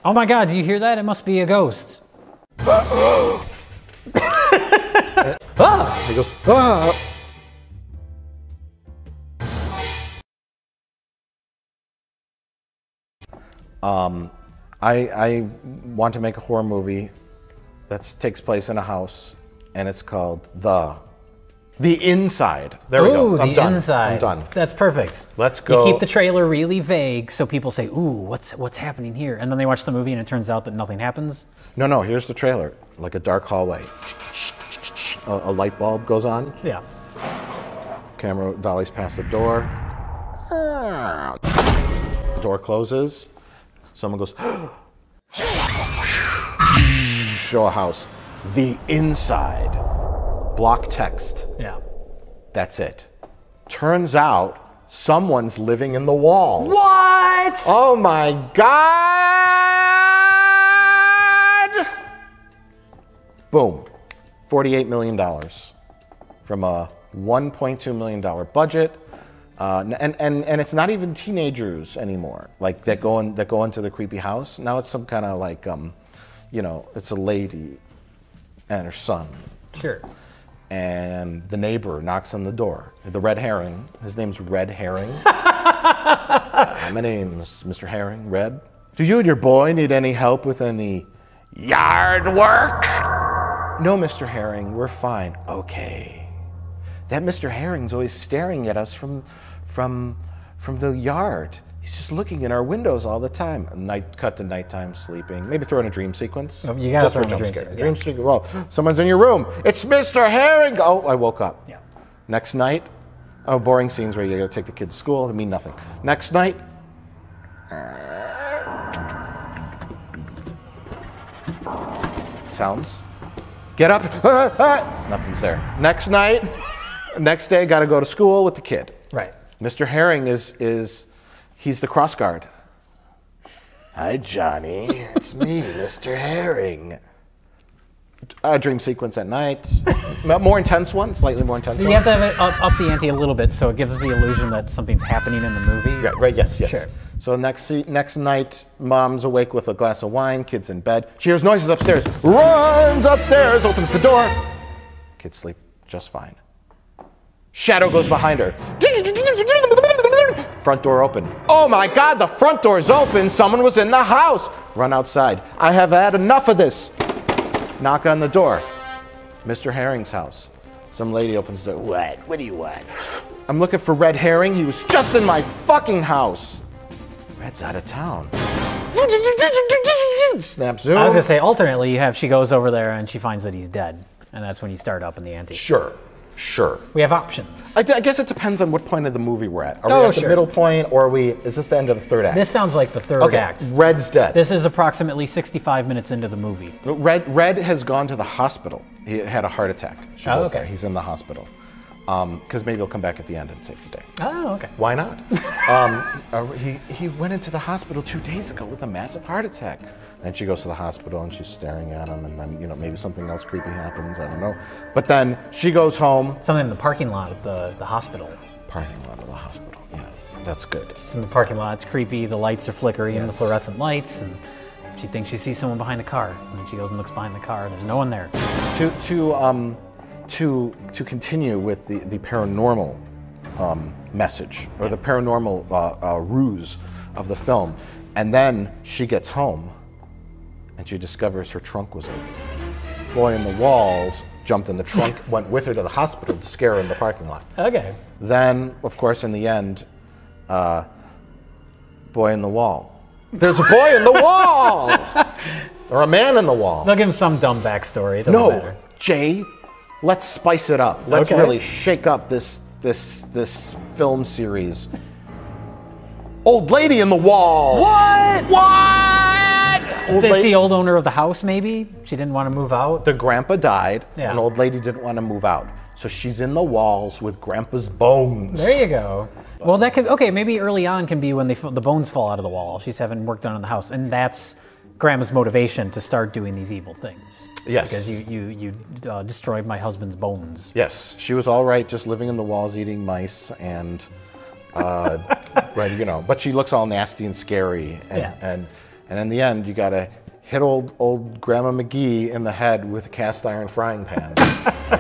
Oh my God, do you hear that? It must be a ghost. He goes, ah. I want to make a horror movie that takes place in a house, and it's called The Inside. There we go. I'm done. Inside. I'm done. That's perfect. Let's go. You keep the trailer really vague so people say, ooh, what's happening here? And then they watch the movie and it turns out that nothing happens. No, here's the trailer. Like a dark hallway. A light bulb goes on. Yeah. Camera dollies past the door. Door closes. Someone goes, show a house. The Inside. Block text. Yeah. That's it. Turns out someone's living in the walls. What? Oh my God! Boom. $48 million from a $1.2 million budget. And it's not even teenagers anymore, like that go into the creepy house. Now it's some kind of like, you know, it's a lady and her son. Sure. And the neighbor knocks on the door. The Red Herring. His name's Red Herring. My name's Mr. Herring, Red. Do you and your boy need any help with any yard work? No, Mr. Herring, we're fine. Okay. That Mr. Herring's always staring at us from the yard. He's just looking in our windows all the time. Cut to nighttime sleeping. Maybe throw in a dream sequence. Oh, you gotta just throw for in a jump dream scare. sequence. Dream sequence. Well, someone's in your room. It's Mr. Herring. Oh, I woke up. Yeah. Next night, boring scenes where you gotta take the kid to school. They mean nothing. Next night, sounds. Get up. Nothing's there. Next night, next day, gotta go to school with the kid. Right. Mr. Herring he's the cross guard. Hi, Johnny. It's me, Mr. Herring. A dream sequence at night. More intense one, slightly more intense one. You have to have it up the ante a little bit so it gives us the illusion that something's happening in the movie. Yeah, right, yes. Sure. So next night, mom's awake with a glass of wine, kid's in bed. She hears noises upstairs, runs upstairs, opens the door. Kids sleep just fine. Shadow goes behind her. Front door open. Oh my God, the front door's open. Someone was in the house. Run outside. I have had enough of this. Knock on the door. Mr. Herring's house. Some lady opens the door. What? What do you want? I'm looking for Red Herring. He was just in my fucking house. Red's out of town. Snap zoom. I was gonna say, alternately, she goes over there and she finds that he's dead. And that's when you start up in the ante. Sure. We have options. I guess it depends on what point of the movie we're at. Are we at the middle point, or is this the end of the third act? This sounds like the third act. Red's dead. This is approximately 65 minutes into the movie. Red has gone to the hospital. He had a heart attack. Okay. He's in the hospital. Because maybe he'll come back at the end and save the day. Oh, okay. Why not? He went into the hospital 2 days ago with a massive heart attack. And she goes to the hospital and she's staring at him, and then, you know, maybe something else creepy happens, I don't know. But then she goes home. Something in the parking lot of the hospital. Parking lot of the hospital, yeah, that's good. It's in the parking lot, it's creepy, the lights are flickering, the fluorescent lights, and she thinks she sees someone behind a car. And then she goes and looks behind the car, there's no one there. To continue with the paranormal message, or the paranormal ruse of the film, and then she gets home and she discovers her trunk was open. Boy in the walls jumped in the trunk, went with her to the hospital to scare her in the parking lot. Okay. Then, of course, in the end, boy in the wall. There's a boy in the wall! Or a man in the wall. They'll give him some dumb backstory, it doesn't matter. Jay, let's spice it up. Let's really shake up this film series. Old lady in the wall. What? It's the old owner of the house, maybe? She didn't want to move out? The grandpa died, Yeah. and old lady didn't want to move out. So she's in the walls with grandpa's bones. There you go. Well, that could, okay, maybe early on can be when the bones fall out of the wall. She's having work done in the house, and that's grandma's motivation to start doing these evil things. Yes. Because you destroyed my husband's bones. Yes, she was all right just living in the walls eating mice and, right, you know, but she looks all nasty and scary, And in the end, you got to hit old Grandma McGee in the head with a cast iron frying pan,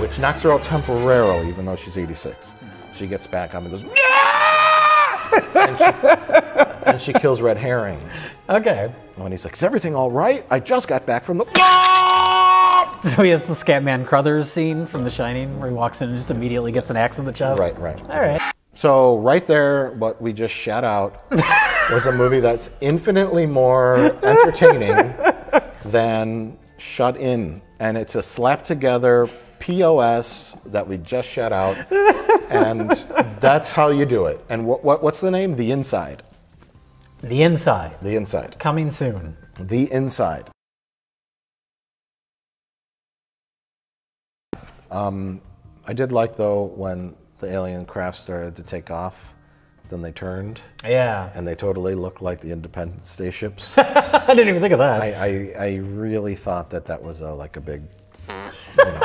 which knocks her out temporarily, even though she's 86. She gets back up and goes, and she kills Red Herring. Okay. When he's like, is everything all right? I just got back from the... So he has the Scatman Crothers scene from The Shining, where he walks in and just immediately gets an axe in the chest. Right, right. All right. So right there, what we just shot out was a movie that's infinitely more entertaining than Shut In. And it's a slap-together POS that we just shut out. And that's how you do it. And what's the name? The Inside. The Inside. The Inside. Coming soon. The Inside. I did like, though, when the alien craft started to take off, then they turned. Yeah. And they totally looked like the Independence Day ships. I didn't even think of that. I really thought that was like a big, you know,